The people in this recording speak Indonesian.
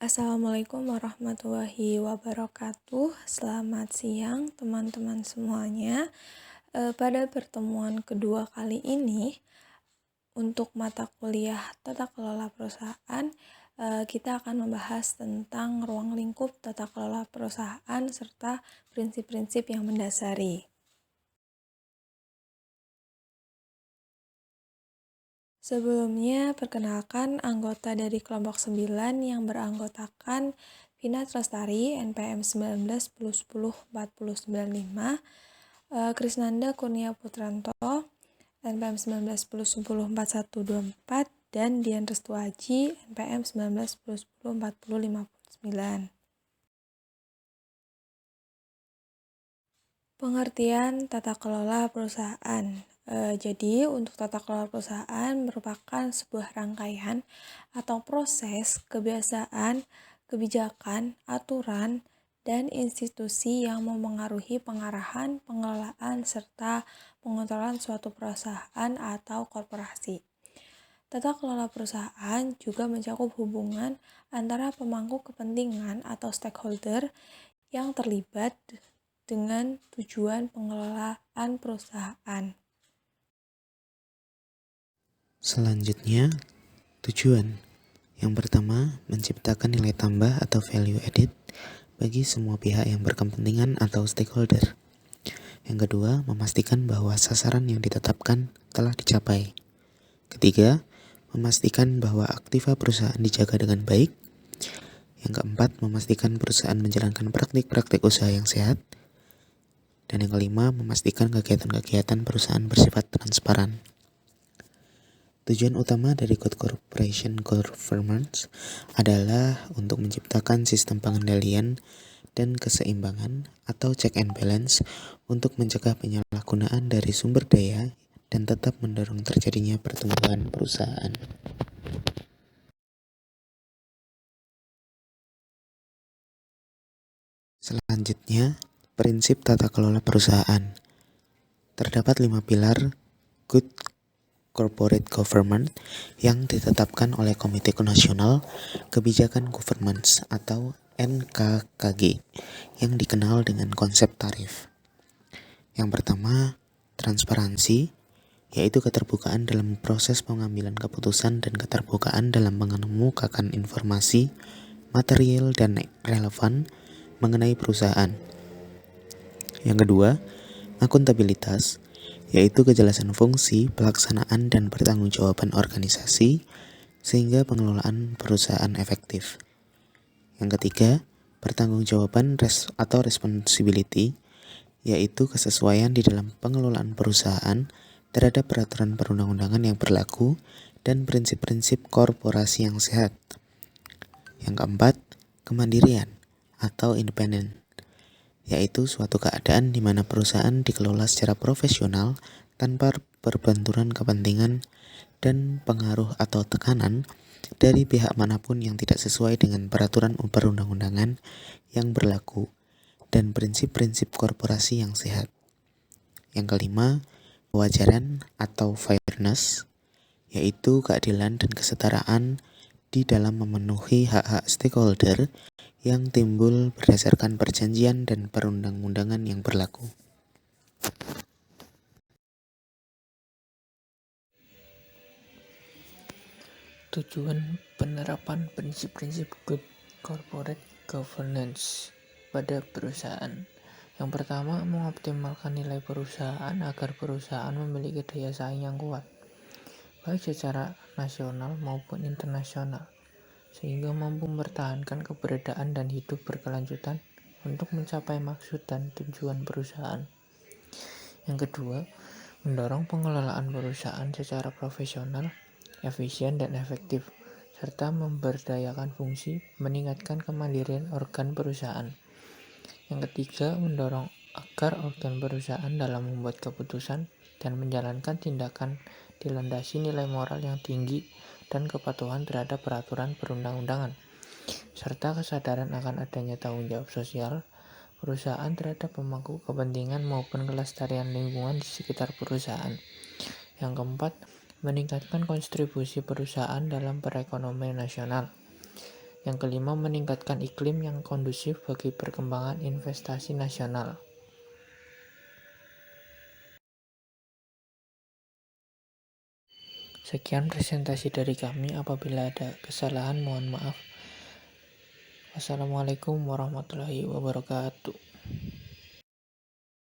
Assalamualaikum warahmatullahi wabarakatuh. Selamat siang teman-teman semuanya. Pada pertemuan kedua kali ini, untuk mata kuliah tata kelola perusahaan, kita akan membahas tentang ruang lingkup tata kelola perusahaan serta prinsip-prinsip yang mendasari. Sebelumnya, perkenalkan anggota dari kelompok 9 yang beranggotakan Vina Trastari, NPM 1910104095, Krisnanda Kurnia Putranto, NPM 1910104124, dan Dian Restuaji, NPM 1910104059. Pengertian tata kelola perusahaan. Jadi, untuk tata kelola perusahaan merupakan sebuah rangkaian atau proses kebiasaan, kebijakan, aturan, dan institusi yang memengaruhi pengarahan, pengelolaan, serta pengontrolan suatu perusahaan atau korporasi. Tata kelola perusahaan juga mencakup hubungan antara pemangku kepentingan atau stakeholder yang terlibat dengan tujuan pengelolaan perusahaan. Selanjutnya, tujuan. Yang pertama, menciptakan nilai tambah atau value added bagi semua pihak yang berkepentingan atau stakeholder. Yang kedua, memastikan bahwa sasaran yang ditetapkan telah dicapai. Ketiga, memastikan bahwa aktiva perusahaan dijaga dengan baik. Yang keempat, memastikan perusahaan menjalankan praktik-praktik usaha yang sehat. Dan yang kelima, memastikan kegiatan-kegiatan perusahaan bersifat transparan. Tujuan utama dari Good Corporation Governance adalah untuk menciptakan sistem pengendalian dan keseimbangan atau check and balance untuk mencegah penyalahgunaan dari sumber daya dan tetap mendorong terjadinya pertumbuhan perusahaan. Selanjutnya, prinsip tata kelola perusahaan. Terdapat 5 pilar Good Corporate Governance yang ditetapkan oleh Komite Nasional Kebijakan Governance atau NKKG yang dikenal dengan konsep tarif. Yang pertama, transparansi, yaitu keterbukaan dalam proses pengambilan keputusan dan keterbukaan dalam mengemukakan informasi, material, dan relevan mengenai perusahaan. Yang kedua, akuntabilitas, yaitu kejelasan fungsi, pelaksanaan, dan pertanggungjawaban organisasi sehingga pengelolaan perusahaan efektif. Yang ketiga, pertanggungjawaban atau responsibility, yaitu kesesuaian di dalam pengelolaan perusahaan terhadap peraturan perundang-undangan yang berlaku dan prinsip-prinsip korporasi yang sehat. Yang keempat, kemandirian atau independen, yaitu suatu keadaan di mana perusahaan dikelola secara profesional tanpa berbenturan kepentingan dan pengaruh atau tekanan dari pihak manapun yang tidak sesuai dengan peraturan perundang-undangan yang berlaku dan prinsip-prinsip korporasi yang sehat. Yang kelima, kewajaran atau fairness, yaitu keadilan dan kesetaraan di dalam memenuhi hak-hak stakeholder yang timbul berdasarkan perjanjian dan perundang-undangan yang berlaku. Tujuan penerapan prinsip-prinsip Good Corporate Governance pada perusahaan. Yang pertama, mengoptimalkan nilai perusahaan agar perusahaan memiliki daya saing yang kuat, baik secara nasional maupun internasional, sehingga mampu mempertahankan keberadaan dan hidup berkelanjutan untuk mencapai maksud dan tujuan perusahaan. Yang kedua, mendorong pengelolaan perusahaan secara profesional, efisien, dan efektif, serta memberdayakan fungsi, meningkatkan kemandirian organ perusahaan. Yang ketiga, mendorong agar organ perusahaan dalam membuat keputusan dan menjalankan tindakan dilandasi nilai moral yang tinggi dan kepatuhan terhadap peraturan perundang-undangan, serta kesadaran akan adanya tanggung jawab sosial perusahaan terhadap pemangku kepentingan maupun kelestarian lingkungan di sekitar perusahaan. Yang keempat, meningkatkan kontribusi perusahaan dalam perekonomian nasional. Yang kelima, meningkatkan iklim yang kondusif bagi perkembangan investasi nasional. Sekian presentasi dari kami. Apabila ada kesalahan, mohon maaf. Wassalamualaikum warahmatullahi wabarakatuh.